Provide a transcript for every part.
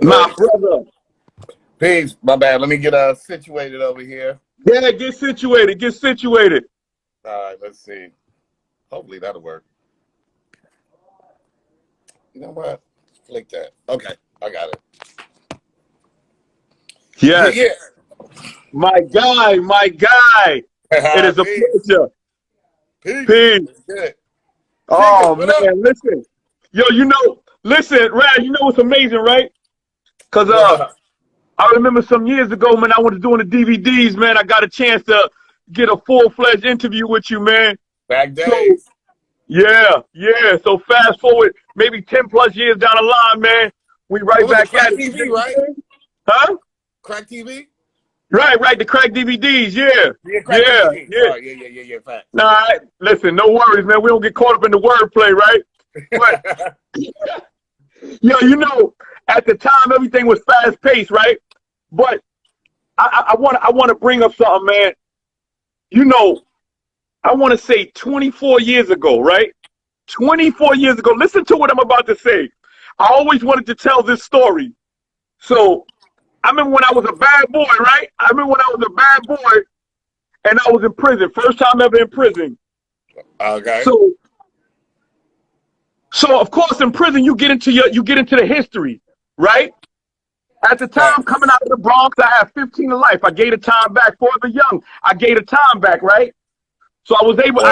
My brother. Peace. My bad. Let me get situated over here. Yeah, get situated. Get situated. All right, let's see. Hopefully that'll work. You know what? Flick that. Okay, I got it. Yes. Yeah. My guy, my guy. It is a Peace. pleasure. Peace. Peace. That's good. Oh, Chicken, what up? man, listen. Yo, listen, Raz, you know what's amazing, right? Because What up? I remember some years ago, man, I was doing the DVDs, man. I got a chance to get a full-fledged interview with you, man. Back So, days. yeah. So fast forward, maybe 10 plus years down the line, man, we right What was it? back Crack at it. TV, right? Huh? Crack TV? Right, the crack DVDs, yeah. Yeah, crack DVD. Yeah. Sorry, yeah, fact. Nah, listen, no worries, man. We don't get caught up in the wordplay, right? But, yo, at the time, everything was fast paced, right? But I want to bring up something, man. I want to say 24 years ago, right? 24 years ago. Listen to what I'm about to say. I always wanted to tell this story. So I remember when I was a bad boy, right? I remember when I was a bad boy and I was in prison. First time ever in prison. Okay. So of course in prison you get into the history, right? At the time coming out of the Bronx, I had 15 to life. I gave the time back for the young. I gave the time back, right? So I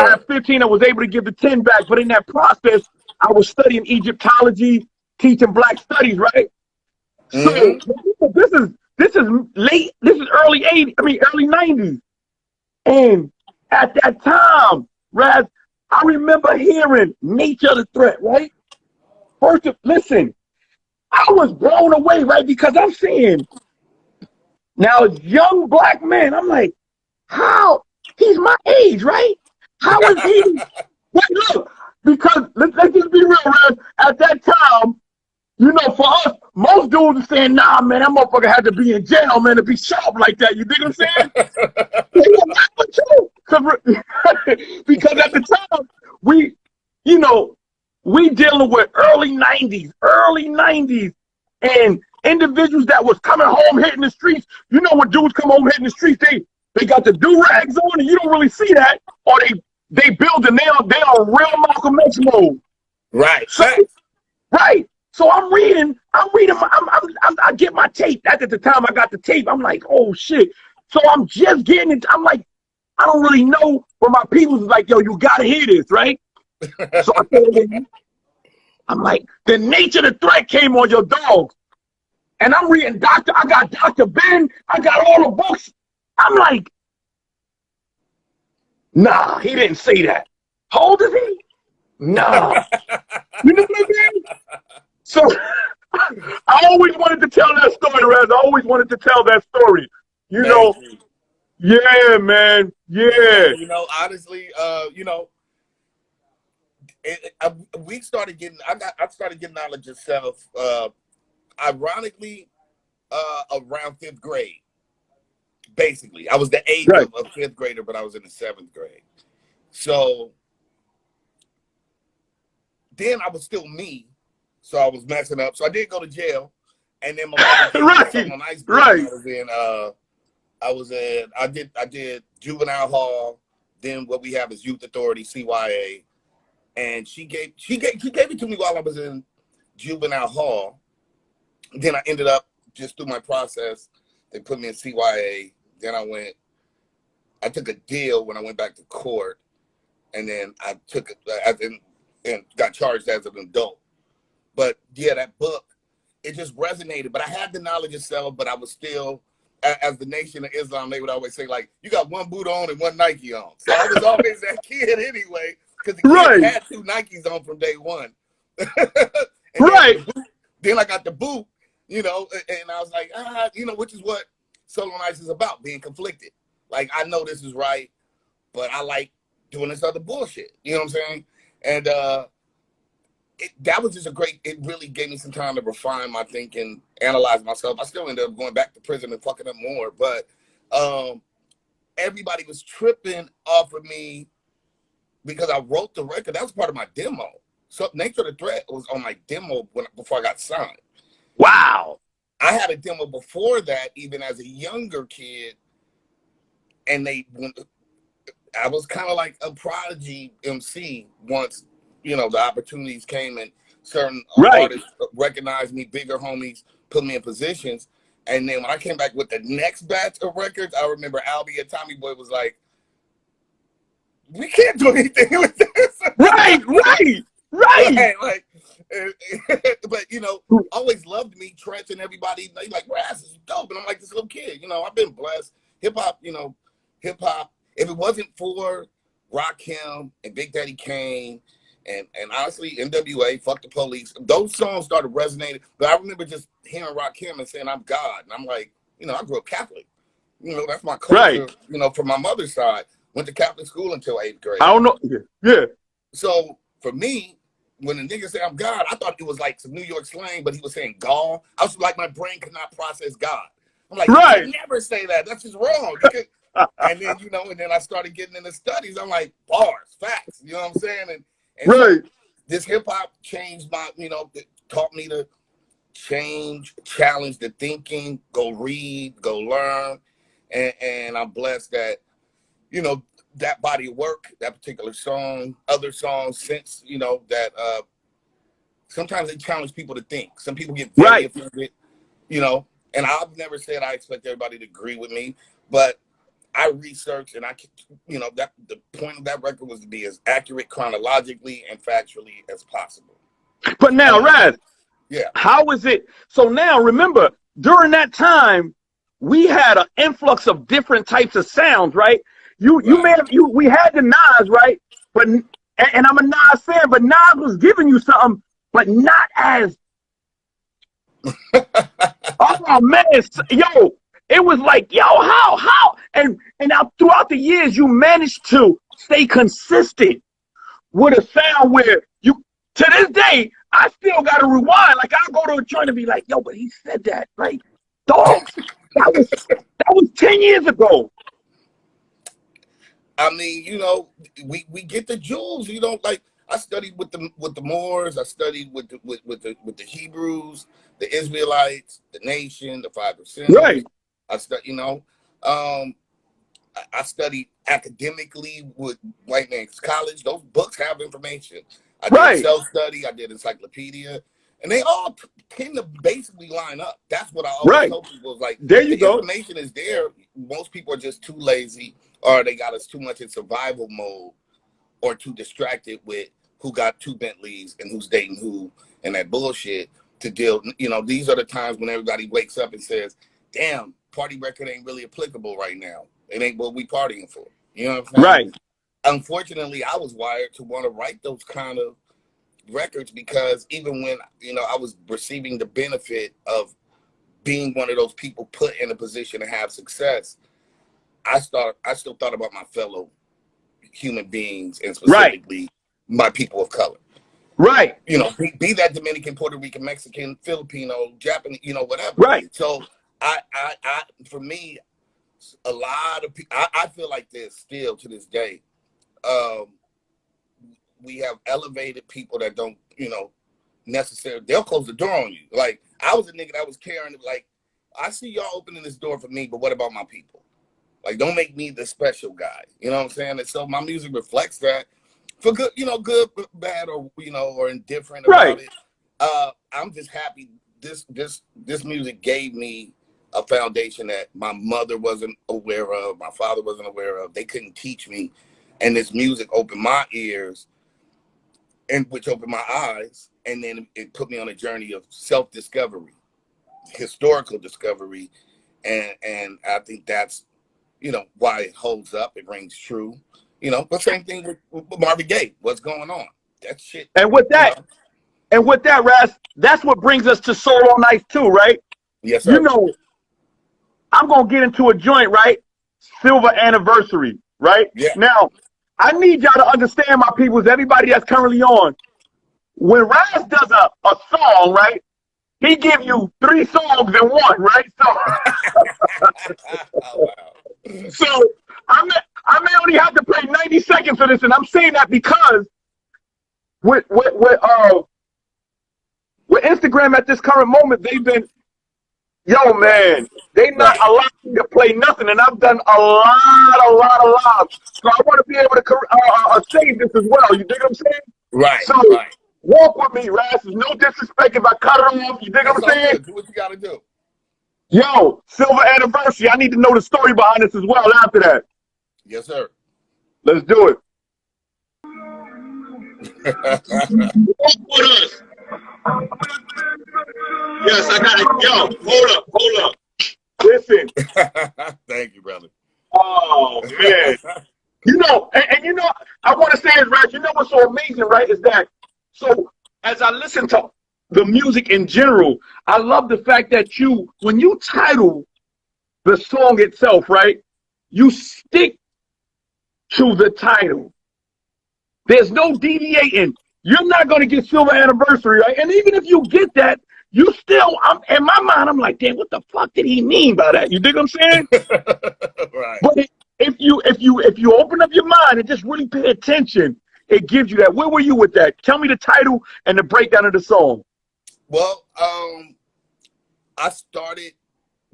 had 15, I was able to give the 10 back, but in that process, I was studying Egyptology, teaching black studies, right? So this is early 80s, early 90s. And at that time, Raz, I remember hearing Nature of the Threat, right? First, listen, I was blown away, right? Because I'm seeing now young black men, I'm like, how? He's my age, right? How is he? Wait, look, because let's just be real, Raz. At that time, for us, most dudes are saying, nah, man, that motherfucker had to be in jail, man, to be sharp like that. You dig what I'm saying? Because at the time, we dealing with early 90s, and individuals that was coming home hitting the streets. You know when dudes come home hitting the streets, they got the do-rags on, and you don't really see that, or they build and they are real Malcolm X mode. Right. So, right. So I'm reading. I get my tape. At the time I got the tape, I'm like, oh shit. So I'm just getting it. I'm like, I don't really know, but my people was like, yo, you gotta hear this, right? So I told them, I'm like, the Nature of the Threat came on your dogs. And I'm reading I got Dr. Ben, I got all the books. I'm like, nah, he didn't say that. How old is he? Nah. You know what I mean? So I always wanted to tell that story, Raz. I always wanted to tell that story. Yeah, man. Yeah. Honestly, we started getting. I started getting knowledge of self. Ironically, around 5th grade. Basically, I was the age of a 5th grader, but I was in the 7th grade. So then I was still me. So I was messing up. So I did go to jail, and then my I did juvenile hall. Then what we have is youth authority, CYA, and she gave it to me while I was in juvenile hall. Then I ended up just through my process. They put me in CYA. Then I took a deal when I went back to court, and then I took it and got charged as an adult. But yeah, that book, it just resonated. But I had the knowledge of self, but I was still, as the Nation of Islam, they would always say, like, you got one boot on and one Nike on. So I was always that kid anyway, because the kid had 2 Nikes on from day one. Then I got the boot, and I was like, which is what Solo Nights is about, being conflicted. Like, I know this is right, but I like doing this other bullshit. You know what I'm saying? And that was just it really gave me some time to refine my thinking, analyze myself. I still ended up going back to prison and fucking up more, but everybody was tripping off of me because I wrote the record. That was part of my demo. So Nature of the Threat was on my demo before I got signed. Wow. I had a demo before that, even as a younger kid, and I was kind of like a prodigy MC once, you know, the opportunities came and certain Right. artists recognized me, bigger homies put me in positions. And then when I came back with the next batch of records, I remember Albie and Tommy Boy was like, we can't do anything with this. Right. like, but, you know, always loved me, Trench and everybody. They like, Ras is dope. And I'm like this little kid, you know, I've been blessed. Hip hop, you know, hip hop. If it wasn't for Rakim and Big Daddy Kane and honestly NWA, Fuck the Police, those songs started resonating. But I remember just hearing Rakim and saying, I'm God. And I'm like, you know, I grew up Catholic. You know, that's my culture, you know, from my mother's side. Went to Catholic school until 8th grade. I don't know. Yeah. So for me, when the nigga said I'm God, I thought it was like some New York slang, but he was saying God. I was like, my brain could not process God. I'm like, you can never say that. That's just wrong. And then, you know, and then I started getting into studies. I'm like, bars, facts. You know what I'm saying? And so this hip hop changed my, you know, it taught me to challenge the thinking, go read, go learn. And I'm blessed that, you know, that body of work, that particular song, other songs since, you know, that sometimes they challenge people to think. Some people get very offended, you know, and I've never said I expect everybody to agree with me, but I researched and you know, that the point of that record was to be as accurate chronologically and factually as possible. But now, Raz, how is it? So now, remember, during that time, we had an influx of different types of sounds, right? We had the Nas, right? But and I'm a Nas fan, but Nas was giving you something, but not as. Oh man, yo, it was like, yo, how? And now throughout the years, you managed to stay consistent with a sound where you, to this day, I still got to rewind. Like I'll go to a joint and be like, yo, but he said that, like, dogs. That was 10 years ago. I mean, you know, we get the jewels. You know, like I studied with the Moors. I studied with the Hebrews, the Israelites, the nation, the 5%. Right. I studied, you know, I studied academically with White Man's College. Those books have information. I did self-study. I did encyclopedia. And they all tend to basically line up. That's what I always tell people. Like, there you go. Information is there. Most people are just too lazy, or they got us too much in survival mode, or too distracted with who got 2 Bentleys and who's dating who and that bullshit to deal. You know, these are the times when everybody wakes up and says, damn, party record ain't really applicable right now. It ain't what we partying for. You know what I'm saying? Right. Unfortunately, I was wired to want to write those kind of records because even when, you know, I was receiving the benefit of being one of those people put in a position to have success, I still thought about my fellow human beings and specifically my people of color. Right. You know, be that Dominican, Puerto Rican, Mexican, Filipino, Japanese, you know, whatever. Right. So I for me, a lot of people, I feel like this still to this day. We have elevated people that don't, you know, necessarily, they'll close the door on you. Like, I was a nigga that was caring, like, I see y'all opening this door for me, but what about my people? Like, don't make me the special guy. You know what I'm saying? And so my music reflects that for good, you know, good, bad, or, you know, or indifferent about it. I'm just happy this music gave me a foundation that my mother wasn't aware of, my father wasn't aware of. They couldn't teach me. And this music opened my ears, and which opened my eyes, and then it put me on a journey of self-discovery, historical discovery, and I think that's, you know, why it holds up, it rings true, you know. But same thing with Marvin Gaye. What's going on? That shit. And with that, Ras, that's what brings us to Soul on Ice too, right? Yes, sir. You know, I'm gonna get into a joint, right? Silver Anniversary, right? Yeah. Now, I need y'all to understand, my peoples, everybody that's currently on, when Ras does a song, right, he give you 3 songs in one, right? So, Oh, wow. so I may only have to play 90 seconds for this, and I'm saying that because with Instagram at this current moment, they've been Yo, man, they not Right. allowing me to play nothing, and I've done a lot of lives. So I want to be able to save this as well. You dig what I'm saying? Right. So Right. walk with me, Ras. There's no disrespect if I cut it off. You dig what It's I'm all saying? good. Do what you got to do. Yo, silver anniversary. I need to know the story behind this as well. After that, Yes, sir. let's do it. Thank Walk with us. Yes, I got it. Yo, hold up. Listen. you, brother. Oh man. You know, and you know, I want to say is right. You know what's so amazing, right? Is that so? As I listen to the music in general, I love the fact that when you title the song itself, right, you stick to the title. There's no deviating. You're not going to get silver anniversary, right? And even if you get that, you still, in my mind, I'm like, damn, what the fuck did he mean by that? You dig what I'm saying? Right. But if you open up your mind and just really pay attention, it gives you that. Where were you with that? Tell me the title and the breakdown of the song. Well, I started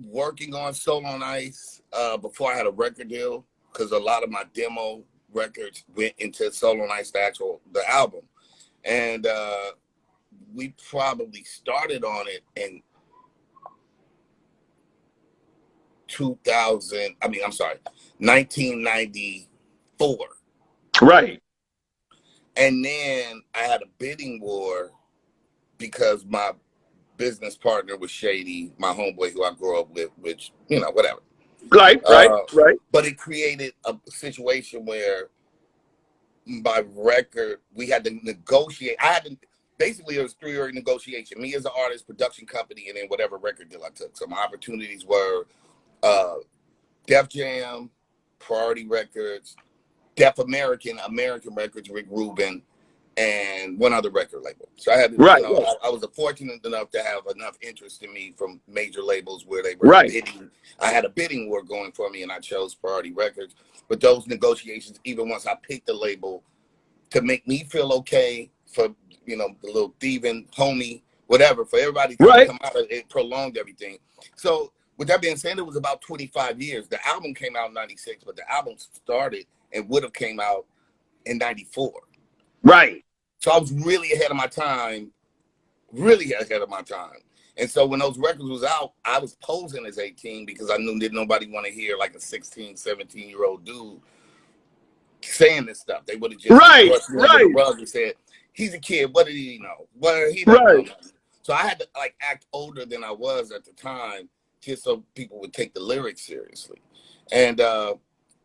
working on Soul on Ice before I had a record deal, because a lot of my demo records went into Soul on Ice, the album. And we probably started on it in 1994. Right. And then I had a bidding war because my business partner was shady, my homeboy who I grew up with, which, whatever. Right. But it created a situation where my record, we had to negotiate. Basically, it was 3-year negotiation. Me as an artist, production company, and then whatever record deal I took. So my opportunities were Def Jam, Priority Records, Def American Records, Rick Rubin, and one other record label. So I had, Right. I was fortunate enough to have enough interest in me from major labels where they were Right. bidding. I had a bidding war going for me, and I chose Priority Records. But those negotiations, even once I picked the label, to make me feel okay, for the little thieving homie, whatever, for everybody to Right. come out, it prolonged everything. So with that being said, it was about 25 years. The album came out in 96, but the album started and would have came out in 94. Right. So I was really ahead of my time, And so when those records was out, I was posing as 18 because I knew that nobody want to hear like a 16, 17-year-old dude saying this stuff. They would have just brushed me under the rug and said, he's a kid. What did he know? Well, he doesn't know. So I had to act older than I was at the time, just so people would take the lyrics seriously. And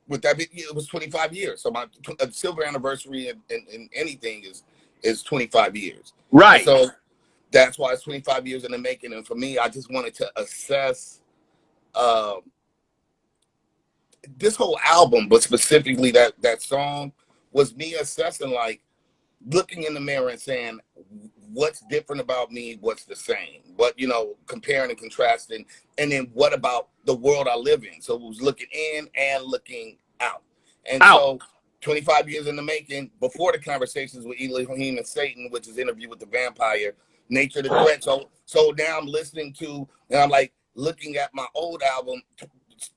with that, it was 25 years. So my silver anniversary in anything is 25 years. Right. And so that's why it's 25 years in the making. And for me, I just wanted to assess this whole album, but specifically that song, was me assessing, looking in the mirror and saying, what's different about me? What's the same? What, comparing and contrasting. And then what about the world I live in? So it was looking in and looking out. And so 25 years in the making, before the Conversations with Elohim and Satan, which is Interview with the Vampire, Nature the Threat. So now I'm listening to, and I'm looking at my old album,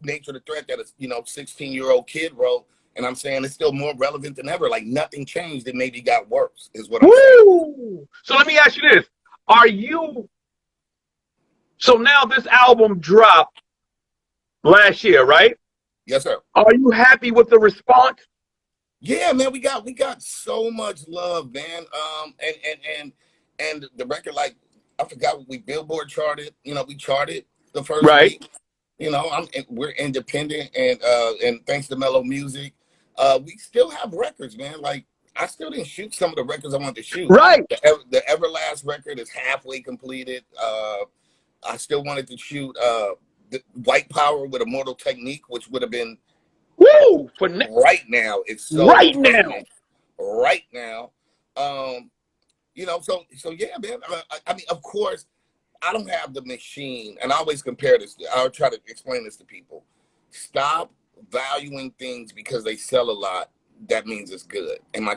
Nature the Threat, that a 16-year-old kid wrote, and I'm saying it's still more relevant than ever. Nothing changed, it maybe got worse, is what I'm saying. So let me ask you this. So now this album dropped last year, right? Yes, sir. Are you happy with the response? Yeah, man, we got so much love, man. And the record, I forgot what we Billboard charted. We charted the first week. We're independent, and thanks to Mellow Music, we still have records, man. I still didn't shoot some of the records I wanted to shoot. Right. The Everlast record is halfway completed. I still wanted to shoot the White Power with Immortal Technique, which would have been right now. It's so right now. So yeah, man. I mean, of course, I don't have the machine, and I always compare this. I'll try to explain this to people. Stop valuing things because they sell a lot. That means it's good. And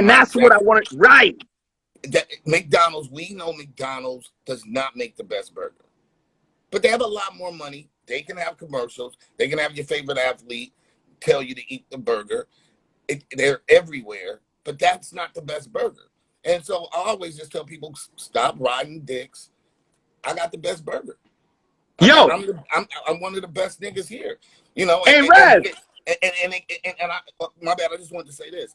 that's what I wanted. Right. That McDonald's, we know McDonald's does not make the best burger. but they have a lot more money. They can have commercials. They can have your favorite athlete tell you to eat the burger. They're everywhere, but that's not the best burger. And so I always just tell people, stop riding dicks. I got the best burger. Yo, I'm one of the best niggas here. You know, hey, Raz. And my bad, I just wanted to say this.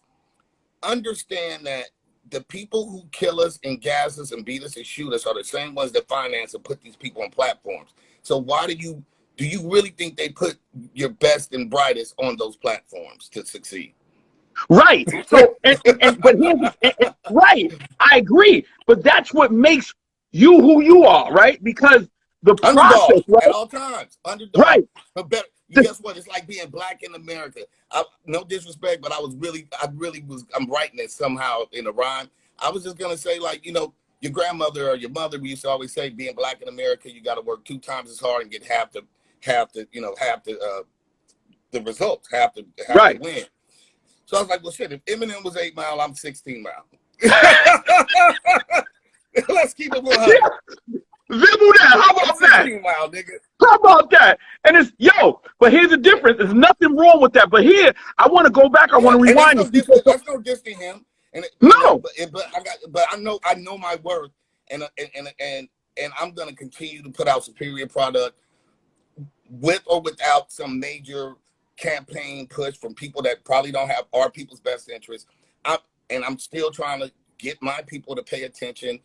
Understand that the people who kill us and gas us and beat us and shoot us are the same ones that finance and put these people on platforms. So why do you really think they put your best and brightest on those platforms to succeed? Right. So, but here's right. I agree. But that's what makes you who you are, right? Because the process, right? At all times, underdog. Right. But better, guess what? It's like being black in America. No disrespect, but I'm writing it somehow in a rhyme. I was just gonna say, like, you know, your grandmother or your mother used to always say, being black in America, you got to work 2 times as hard and get half the results, half the win. So I was like, well, shit, if Eminem was 8 Mile, I'm 16 Mile. Let's keep it 100. Zibble that. How about that? 16 Mile, nigga. How about that? And it's, but here's the difference. There's nothing wrong with that. But here, I want to go back. I want to rewind you. That's no diss to him. No. But I know my worth, and I'm gonna continue to put out superior product with or without some major campaign push from people that probably don't have our people's best interests. I'm still trying to get my people to pay attention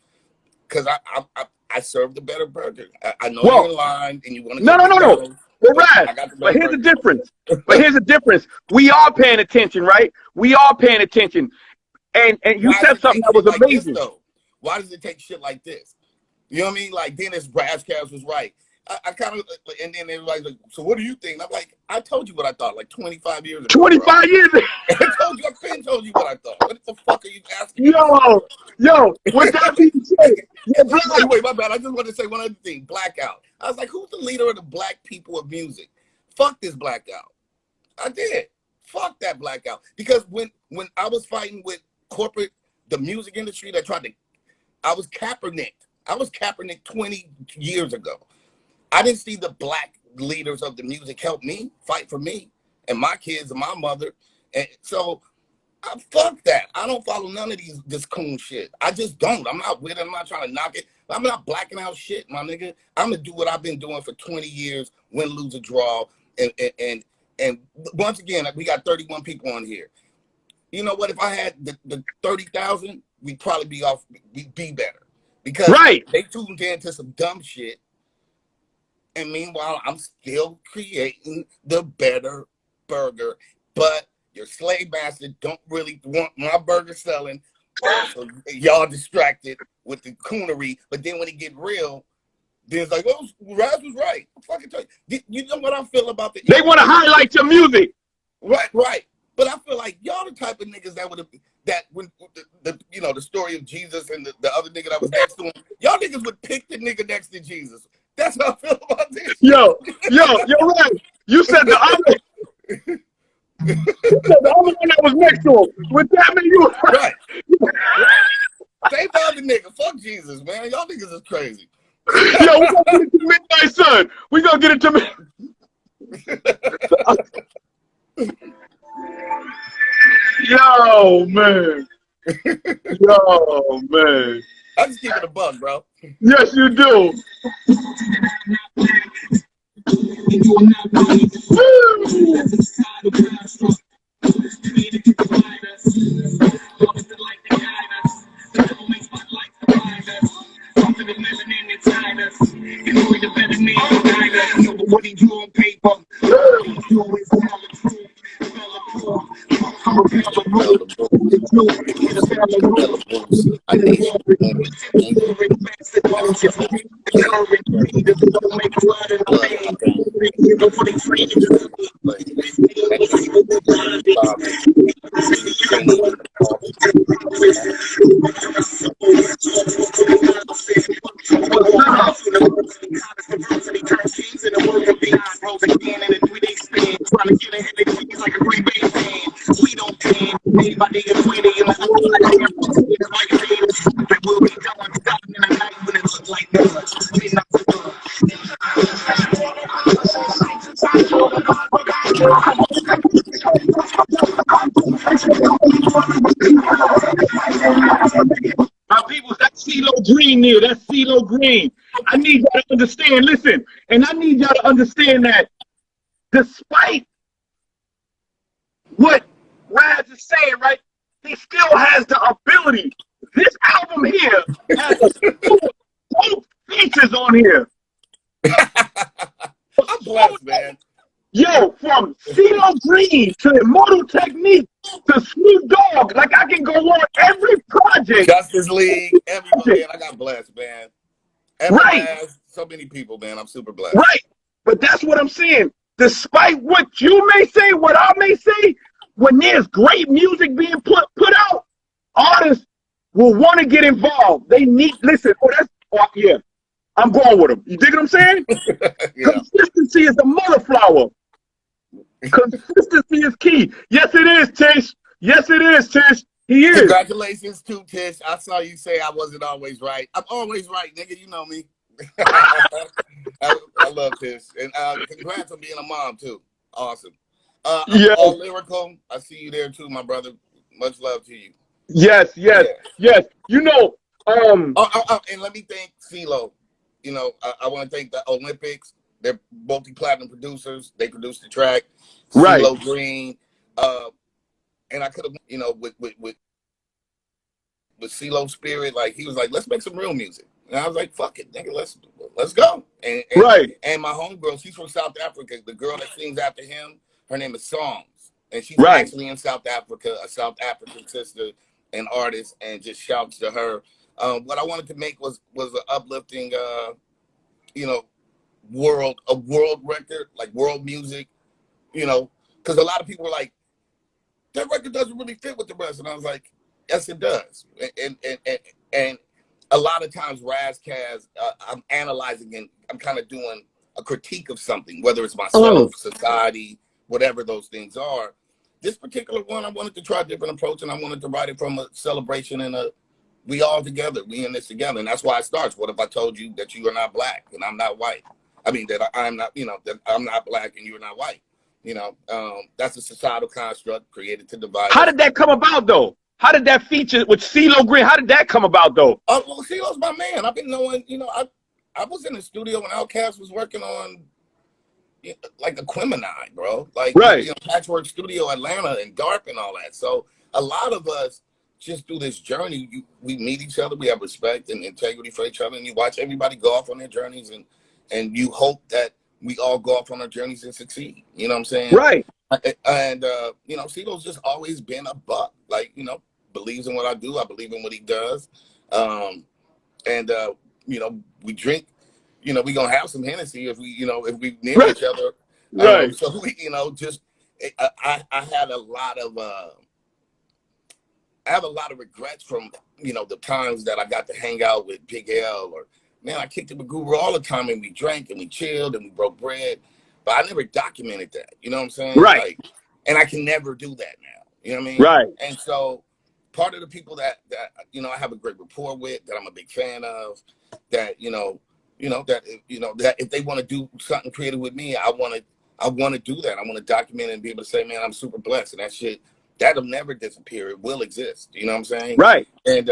because I serve the better burger. I know you're in line and you want to. No. But here's the difference. We are paying attention, right? We are paying attention. And you said something that was amazing. Why does it take shit like this? You know what I mean? Like, Dennis Ras Kass was right. I kind of, and then everybody's like, so what do you think? And I'm like, I told you what I thought like 25 years ago. 25 years ago. I told you what I thought. What the fuck are you asking? Yo, with that being said, wait, my bad. I just want to say one other thing. Blackout. I was like, who's the leader of the black people of music? Fuck this blackout. I did. Fuck that blackout. Because when I was fighting with the music industry that I was Kaepernick. I was Kaepernick 20 years ago. I didn't see the black leaders of the music help me, fight for me and my kids and my mother. And so, fuck that. I don't follow none of this coon shit. I just don't. I'm not with it. I'm not trying to knock it. I'm not blacking out shit, my nigga. I'm going to do what I've been doing for 20 years, win, lose, or draw. And once again, we got 31 people on here. You know what? If I had the 30,000, we'd probably we'd be better. Because they tuned into some dumb shit. And meanwhile, I'm still creating the better burger. But your slave bastard don't really want my burger selling. So y'all distracted with the coonery. But then when it get real, then it's like, oh, Raz was right. I fucking tell you. You know what I feel about that? They want to highlight your music. Right. But I feel like y'all the type of niggas that would have, that when the story of Jesus and the other nigga that was next to him, y'all niggas would pick the nigga next to Jesus. That's how I feel about this. Yo, right. You said the other. The other one that was next to him. With that, man, you were right. Same the other nigga. Fuck Jesus, man. Y'all niggas is crazy. Yo, we're gonna get it to Midnight Sun. We're gonna get it to me. Yo, man. I just keep it a bug, bro. Yes, you do. Green there. That's CeeLo Green. I need y'all to understand. Listen, and I need y'all to understand that despite what Raz is saying, right, he still has the ability. This album here has both features on here. I'm blessed, man. Yo, from CeeLo Green to Immortal Technique to Snoop Dogg, like I can go on every project. Justice League, everybody, man. I got blessed, man. Right. So many people, man. I'm super blessed. Right. But that's what I'm saying. Despite what you may say, what I may say, when there's great music being put out, artists will want to get involved. They need, listen, yeah, I'm going with them. You dig what I'm saying? Yeah. Consistency is the mother flower. Consistency is key. Yes, it is, Tish. Yes, it is, Tish. He is. Congratulations to Tish. I saw you say I wasn't always right. I'm always right, nigga. You know me. I love Tish. And congrats on being a mom, too. Awesome. Yeah. All lyrical. I see you there, too, my brother. Much love to you. Yes. You know, and let me thank CeeLo. You know, I want to thank the Olympics. They're multi-platinum producers. They produced the track. Right. CeeLo Green. And I could have, you know, with CeeLo's spirit, like he was like, let's make some real music. And I was like, fuck it, nigga, let's go. And right. And my homegirl, she's from South Africa. The girl that sings after him, her name is Songs. And she's actually in South Africa, a South African sister and artist, and just shouts to her. What I wanted to make was an uplifting, you know, world record, like world music, you know, because a lot of people were like, that record doesn't really fit with the rest. And I was like, yes, it does. And a lot of times Ras Kass, I'm analyzing and I'm kind of doing a critique of something, whether it's myself, society, whatever those things are. This particular one, I wanted to try a different approach, and I wanted to write it from a celebration and we all together, we in this together. And that's why it starts. What if I told you that you are not black and I'm not white? I mean, that I'm not, you know, that I'm not black and you're not white. You know, that's a societal construct created to divide. How did that come about, though? How did that feature with CeeLo Green? How did that come about, though? Oh, well, CeeLo's my man. I've been knowing, you know, I was in the studio when Outkast was working on, you know, like Aquemini, bro. Like, you know, Patchwork Studio, Atlanta, and Dark and all that. So a lot of us just through this journey, we meet each other. We have respect and integrity for each other, and you watch everybody go off on their journeys, and you hope that we all go off on our journeys and succeed. You know what I'm saying? Right. And, you know, CeeLo's just always been a buck. Like, you know, believes in what I do. I believe in what he does. And, you know, we drink, you know, we going to have some Hennessy if we, you know, if we near each other. Right. So we, you know, just, I had a lot of, I have a lot of regrets from, you know, the times that I got to hang out with Big L, or, man, I kicked it with Guru all the time, and we drank and we chilled and we broke bread, but I never documented that. You know what I'm saying? Right. Like, and I can never do that now. You know what I mean? Right. And so part of the people that you know, I have a great rapport with, that I'm a big fan of, that, you know, that if they want to do something creative with me, I want to do that. I want to document it and be able to say, man, I'm super blessed. And that shit, that'll never disappear. It will exist. You know what I'm saying? Right. And,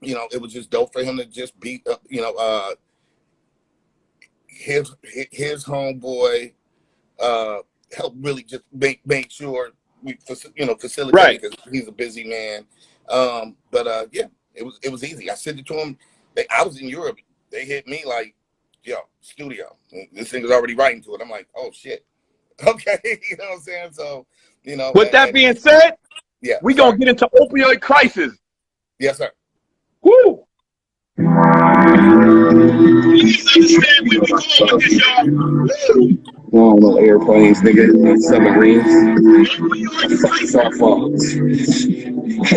you know, it was just dope for him to just be, you know, his homeboy helped really just make sure we, you know, facilitate, because he's a busy man. But yeah, it was easy. I sent it to him. I was in Europe. They hit me like, yo, studio. This thing was already writing to it. I'm like, oh shit. Okay, you know what I'm saying? So, you know. With that being said, yeah, we're going to get into opioid crisis. Yes, sir. Woo! Please understand where we're going with this, y'all. No, no airplanes, nigga. No submarines. Fuck our faults.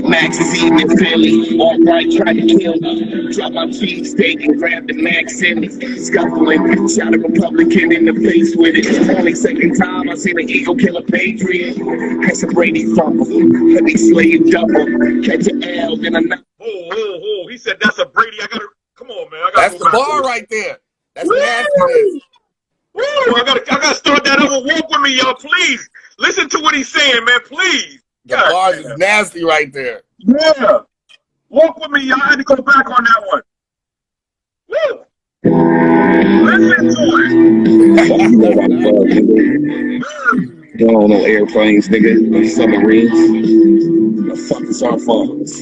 Max is eating in Philly. All right, tried to kill me. Drop my cheesesteak and grab the Max in it. Scuffling. Shot a Republican in the face with it. Only second time I seen an Eagle kill a Patriot. That's a Brady fumble. Heavy slave double. Catch an L, then a knock. Oh, he said that's a Brady. I gotta, come on, man. That's the bar right there. That's nasty. Woo! I gotta start that over. Walk with me, y'all, please. Listen to what he's saying, man, please. The bar is nasty right there. Yeah. Walk with me, y'all. I had to go back on that one. Woo! Listen to it. I don't know airplanes, nigga. Submarines. The fuck is our faults?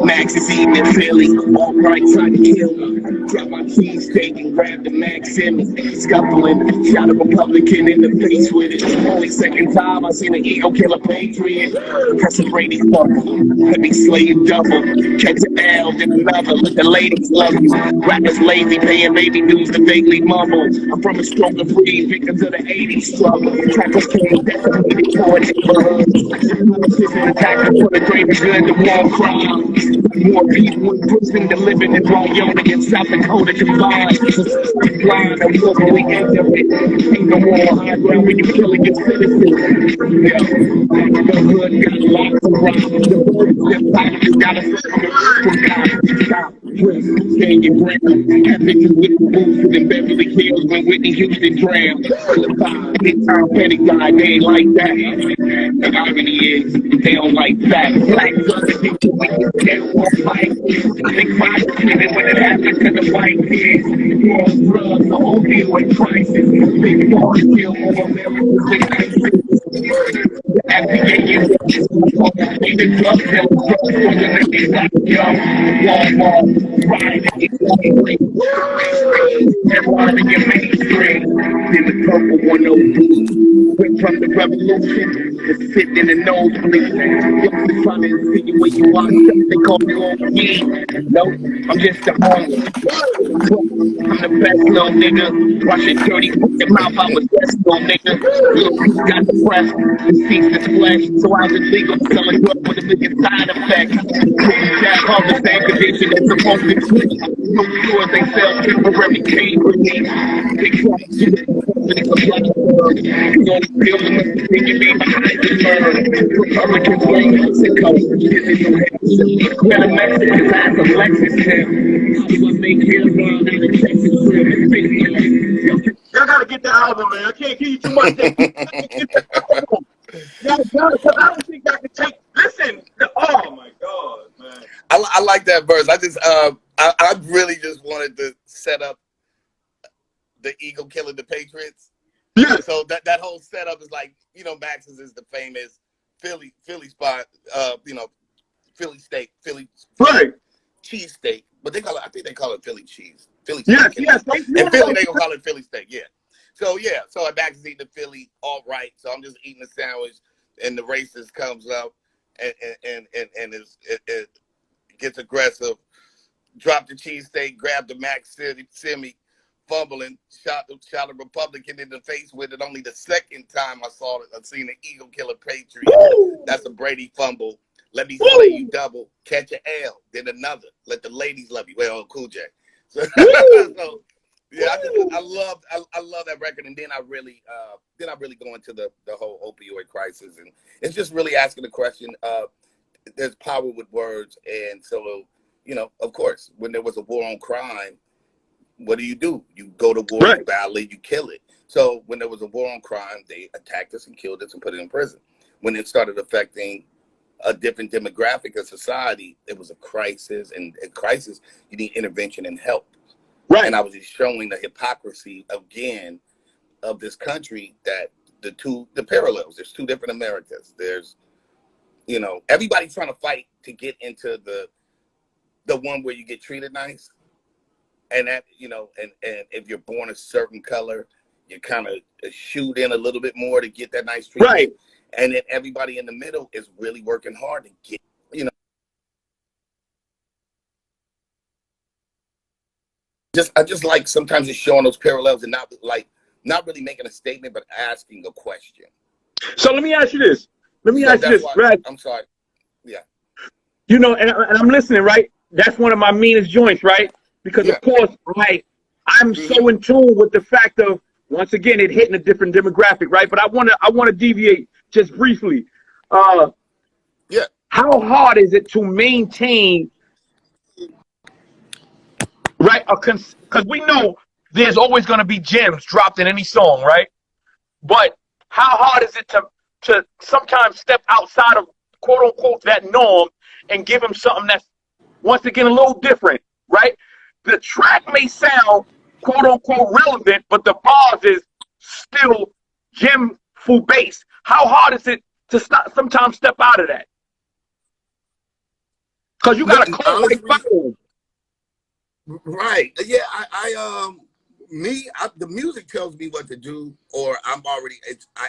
Max is eating in Philly. All right, trying to kill me. Drop my cheesesteak and grab the Max in me. Scuffling. Shot a Republican in the face with it. Only second time I seen an ego kill a patriot. Press a Brady funnel. Let me slay you double. Catch an L, then another. Let the ladies love you. Rappers lazy, paying baby dues to vaguely mumble. I'm from a stronger breed, victims of the 80s struggle. Trappers came decimated for it. Politicians attacking for the greater good, the war crime. More people in prison than living in Wyoming and South Dakota combined. Blind and willfully ignorant. Ain't no more high ground when you're killing your citizens. Yeah. The hood got lots of problems. The birds that pockets got a stop. Stand your ground. Happen to with the booth in Beverly Hills when Whitney Houston drowned. Big Tom Petty guy, they ain't like that. The irony is, they don't like that. Black brothers, they won't fight. I think my shit when it happened to the white kids. More drugs, the whole opioid crisis. Big boys kill more Americans than ISIS. The FDA the drug Walmart, everyone in your mainstream. Then the purple 102 went from the revolution to sitting in the nosebleed. They're trying to insinuate you are they call me on me. Nope, I'm just a homie. I'm the best little nigga. Wash your dirty fucking mouth out with best little nigga. Little piece got depressed, deceased his flesh. So I was illegal to sell a drug with a million side effects. That called the same condition that's supposed to be. No sure they sell temporary pain relief. They try to do it. You don't feel the mistake you be behind the burn. Republicans blame Mexico. This is your head. Better Mexicans ask a Lexus him. Hollywood make him run in the Texas trip. Y'all gotta get the album, man. I can't give you too much. Y'all gotta, because I don't think I can take. Listen, oh my God, man. I like that verse. I really just wanted to set up the Eagle killing the Patriots. Yeah. So that whole setup is like, you know, Max's is the famous Philly spot, Philly steak, Philly Right. cheese steak, but I think they call it Philly cheese. Philly Yes, steak. yes. In Philly, they gonna call it Philly steak. Yeah. So Max is eating the Philly all right. So I'm just eating the sandwich, and the racist comes up and it gets aggressive. Drop the cheesesteak, grab the Max semi, fumbling, shot a Republican in the face with it. Only the second time I seen an Eagle kill a Patriot. Woo! That's a Brady fumble. Let me slay you double, catch an L, then another. Let the ladies love you. Well, Cool J. So yeah, I love that record, and then I really go into the whole opioid crisis, and it's just really asking the question. There's power with words, and so of course, when there was a war on crime, what do? You go to war, right. You battle it, you kill it. So when there was a war on crime, they attacked us and killed us and put it in prison. When it started affecting a different demographic of society, it was a crisis, and a crisis, you need intervention and help. Right. And I was just showing the hypocrisy again of this country, that the parallels. There's two different Americas. There's, everybody trying to fight to get into the one where you get treated nice. And that, and if you're born a certain color, you kind of shoot in a little bit more to get that nice treatment. Right. And then everybody in the middle is really working hard to get, I just like sometimes just showing those parallels and not really making a statement, but asking a question. So let me ask you this. Brad. I'm sorry. Yeah. And I'm listening, right? That's one of my meanest joints, right? Because of course, I'm so in tune with the fact of, once again, it hitting a different demographic, right? But I want to deviate just briefly. How hard is it to maintain, right? Because we know there's always going to be gems dropped in any song, right? But how hard is it to sometimes step outside of quote unquote that norm and give him something that's once again a little different, right? The track may sound quote unquote relevant, but the bars is still gem full bass. How hard is it to sometimes step out of that? Because you got to call like fire. Right. Yeah, the music tells me what to do, or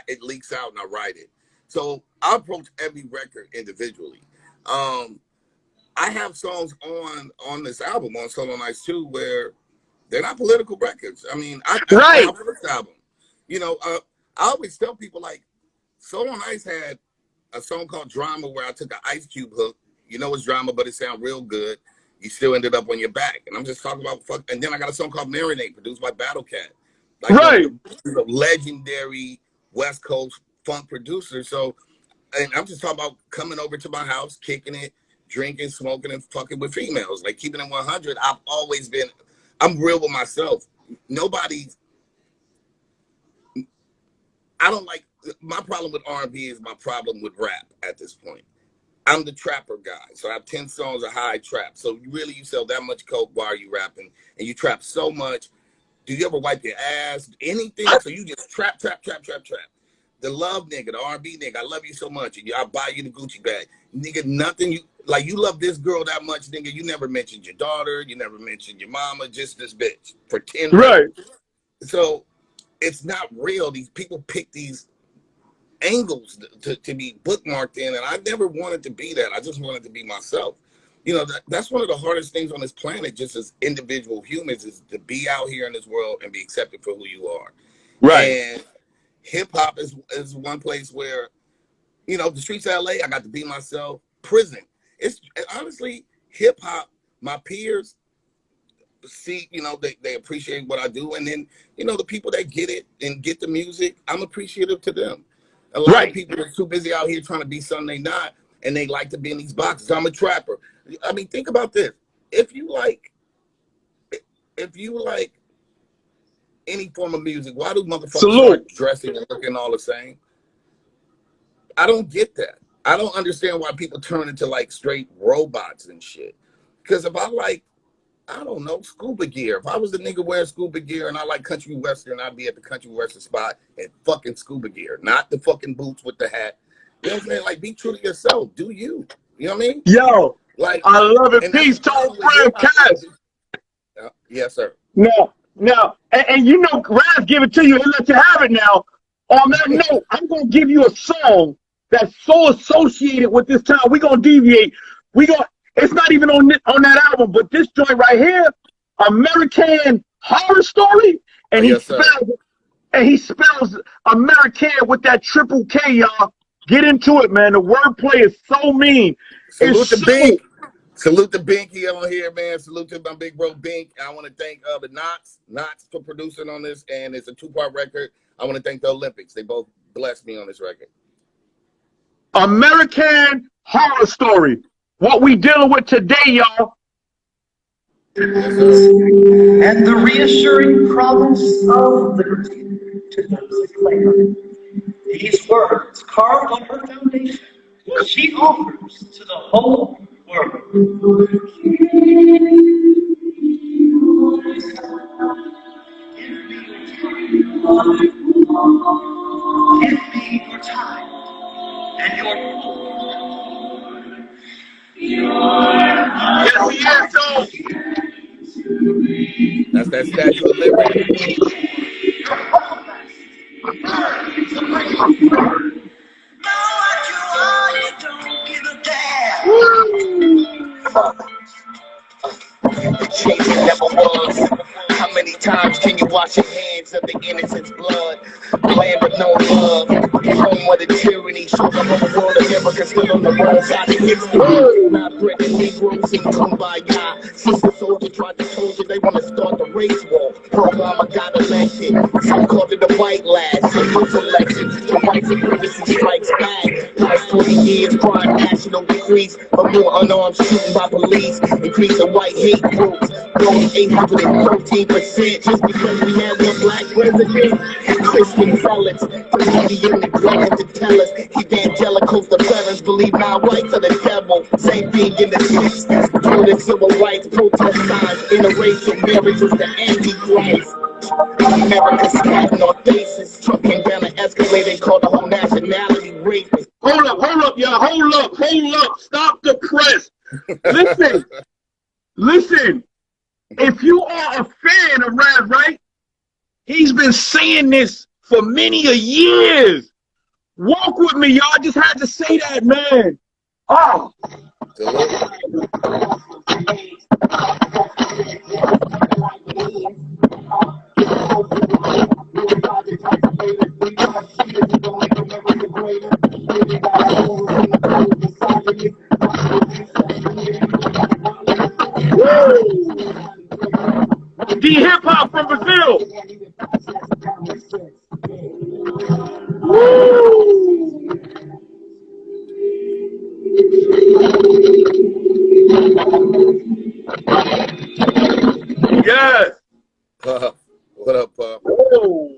it leaks out and I write it. So I approach every record individually. I have songs on this album, on Solo Nights 2, where they're not political records. I mean, I first album. You know, I always tell people, like, Solo Nights had a song called Drama where I took an Ice Cube hook. You know it's drama, but it sounds real good. You still ended up on your back. And I'm just talking about fuck. And then I got a song called Marinate, produced by Battle Cat. Like, right. The legendary West Coast funk producer. So, and I'm just talking about coming over to my house, kicking it, drinking, smoking, and fucking with females. Like, keeping it 100. I'm real with myself. My problem with R&B is my problem with rap at this point. I'm the trapper guy, so I have 10 songs of high trap. So you sell that much coke, why are you rapping? And you trap so much. Do you ever wipe your ass? Anything? So you just trap. The love nigga, the R&B nigga, I love you so much. I buy you the Gucci bag. Nigga, nothing. You love this girl that much, nigga. You never mentioned your daughter. You never mentioned your mama, just this bitch for 10 right. Minutes. So it's not real. These people pick these angles to be bookmarked in, and I never wanted to be that. I just wanted to be myself. You know, that's one of the hardest things on this planet, just as individual humans, is to be out here in this world and be accepted for who you are. Right. And hip hop is one place where, you know, the streets of LA, I got to be myself. Prison. It's honestly hip hop. My peers see, you know, they appreciate what I do, and then, you know, the people that get it and get the music, I'm appreciative to them. A lot of people are too busy out here trying to be something they not, and they like to be in these boxes. I'm a trapper. I mean, think about this. If you like any form of music, why do motherfuckers start dressing and looking all the same? I don't get that. I don't understand why people turn into like straight robots and shit. Because if I like, I don't know, scuba gear. If I was the nigga wearing scuba gear and I like country western, I'd be at the country western spot in fucking scuba gear, not the fucking boots with the hat. You know what I'm saying? Like, be true to yourself. Do you? You know what I mean? Yo, like, I love it. Peace, Terrell Blair. Yes, sir. No, and you know, Ras give it to you and let you have it now. On that note, I'm gonna give you a song that's so associated with this time. We're gonna deviate. It's not even on that album, but this joint right here, American Horror Story, and he spells American with that triple K, y'all. Get into it, man. The wordplay is so mean. Salute to Bink. Salute to Binky on here, man. Salute to my big bro Bink. I want to thank the Knots for producing on this, and it's a 2-part record. I want to thank the Olympics. They both blessed me on this record. American Horror Story. What we dealing with today, y'all. And the reassuring promise of liberty to those who claim it. These words carved on her foundation, she offers to the whole world. Give me your time and your That's that Statue of Liberty. Changing never was. How many times can you wash your hands of the innocent's blood? Land with no love. Home where the tyranny shows up on the world of America, still on the wrong side of history. Not breaking Negroes in Kumbaya. Sister soldier tried to told you they want to start the race war. Pro-Obama got elected. Some called it a white lad. Simple selection. The white supremacy strikes back. Last 20 years, crime national decrease. But more unarmed shooting by police. Increasing white hate groups. Growing 813% just because we have one black president. Christian zealots, 3 in the ground to tell us evangelical coast of parents believe not white to the devil. Same thing in the 60s. Told the civil rights protest signs. Interracial marriage is the antichrist. America's slapping on faces. Trucking down an escalator called the whole nationality racist. Hold up, y'all. Hold up. Stop the press. Listen. If you are a fan of Ras, right? He's been saying this for many a years. Walk with me, y'all. Just had to say that, man. Oh. The hip hop from Brazil. Woo! Yes. What up, Pop? Oh.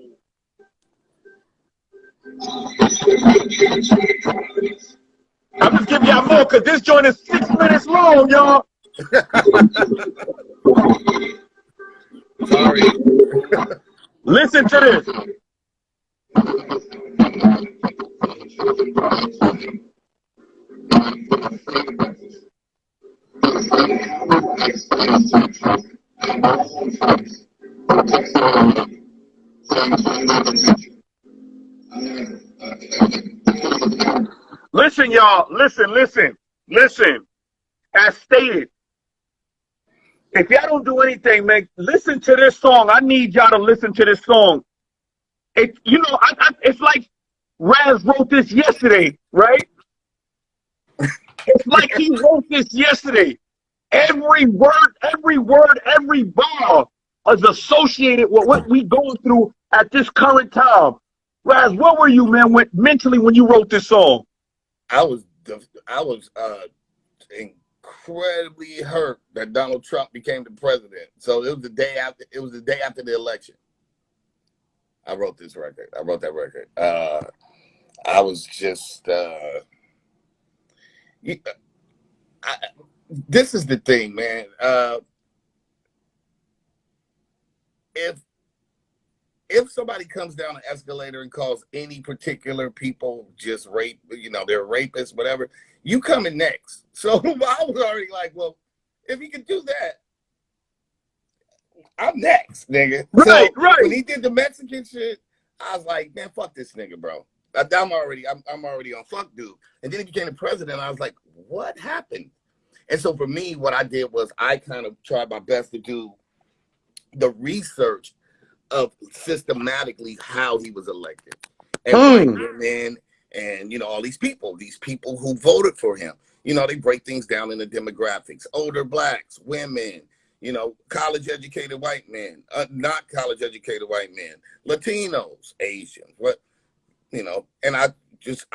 I'm just giving y'all more because this joint is 6 minutes long, y'all. Sorry. Listen to this. Listen, y'all. Listen. As stated, if y'all don't do anything, man, listen to this song. I need y'all to listen to this song. It's like Ras wrote this yesterday, right? It's like he wrote this yesterday. Every word, every bar is associated with what we going through at this current time. Ras, where were you, man, mentally when you wrote this song? I was incredibly hurt that Donald Trump became the president. So it was the day after. It was the day after the election. I wrote this record. I wrote that record. I was just. This is the thing, man. If somebody comes down an escalator and calls any particular people just rape, they're rapists, whatever, you coming next. So I was already like, well, if he could do that, I'm next, nigga. Right. When he did the Mexican shit, I was like, man, fuck this nigga, bro. I'm already on fuck dude. And then he became the president. I was like, what happened? And so for me, what I did was I kind of tried my best to do the research of systematically how he was elected. And white women and, all these people who voted for him, they break things down into demographics, older blacks, women, college educated white men, not college educated white men, Latinos, Asians, and I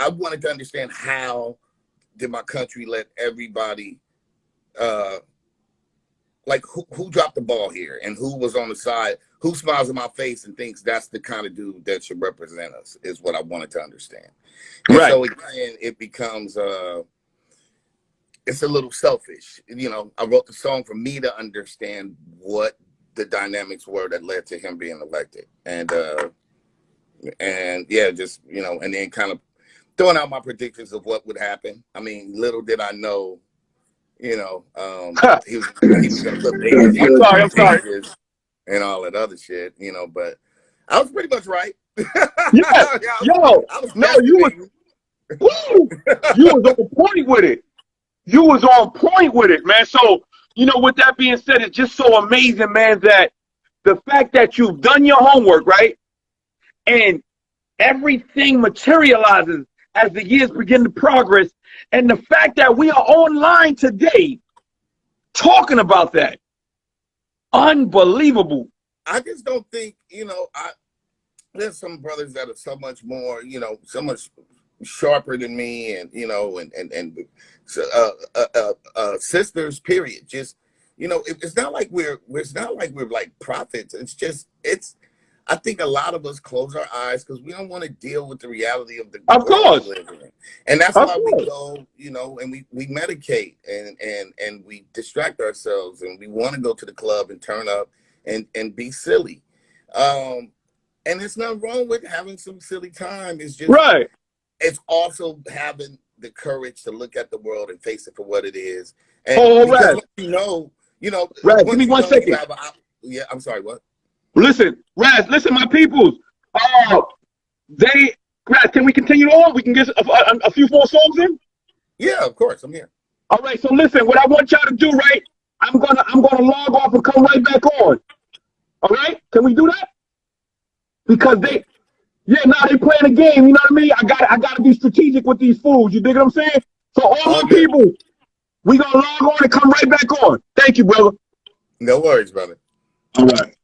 wanted to understand how did my country let everybody, who dropped the ball here and who was on the side, who smiles in my face and thinks that's the kind of dude that should represent us is what I wanted to understand. And so again, it becomes, it's a little selfish. I wrote the song for me to understand what the dynamics were that led to him being elected. And yeah, just, and then kind of throwing out my predictions of what would happen. I mean, little did I know, he was going to put I'm sorry. and all that other shit, but I was pretty much right. Yeah. Yo, no, you was on point with it. You was on point with it, man. So, with that being said, it's just so amazing, man, that the fact that you've done your homework, right? And everything materializes as the years begin to progress. And the fact that we are online today talking about that. Unbelievable. I just don't think, there's some brothers that are so much more, so much sharper than me and, sisters, period. Just, it's not like we're like prophets. It's just, I think a lot of us close our eyes because we don't want to deal with the reality of the Of world course. we live in. And that's Of why we course. go, and we medicate and we distract ourselves, and we want to go to the club and turn up and be silly. And there's nothing wrong with having some silly time. It's just Right. it's also having the courage to look at the world and face it for what it is. And Oh, because Raz. once Raz, give me 1 you second. have yeah, I'm sorry, what? Listen, Raz, listen, my peoples. Raz, can we continue on? We can get a few more songs in? Yeah, of course, I'm here. All right, so listen, what I want y'all to do, right? I'm gonna log off and come right back on. All right? Can we do that? Because they playing a game, you know what I mean? I gotta be strategic with these fools. You dig what I'm saying? So all my people, we gonna log on and come right back on. Thank you, brother. No worries, brother. All right.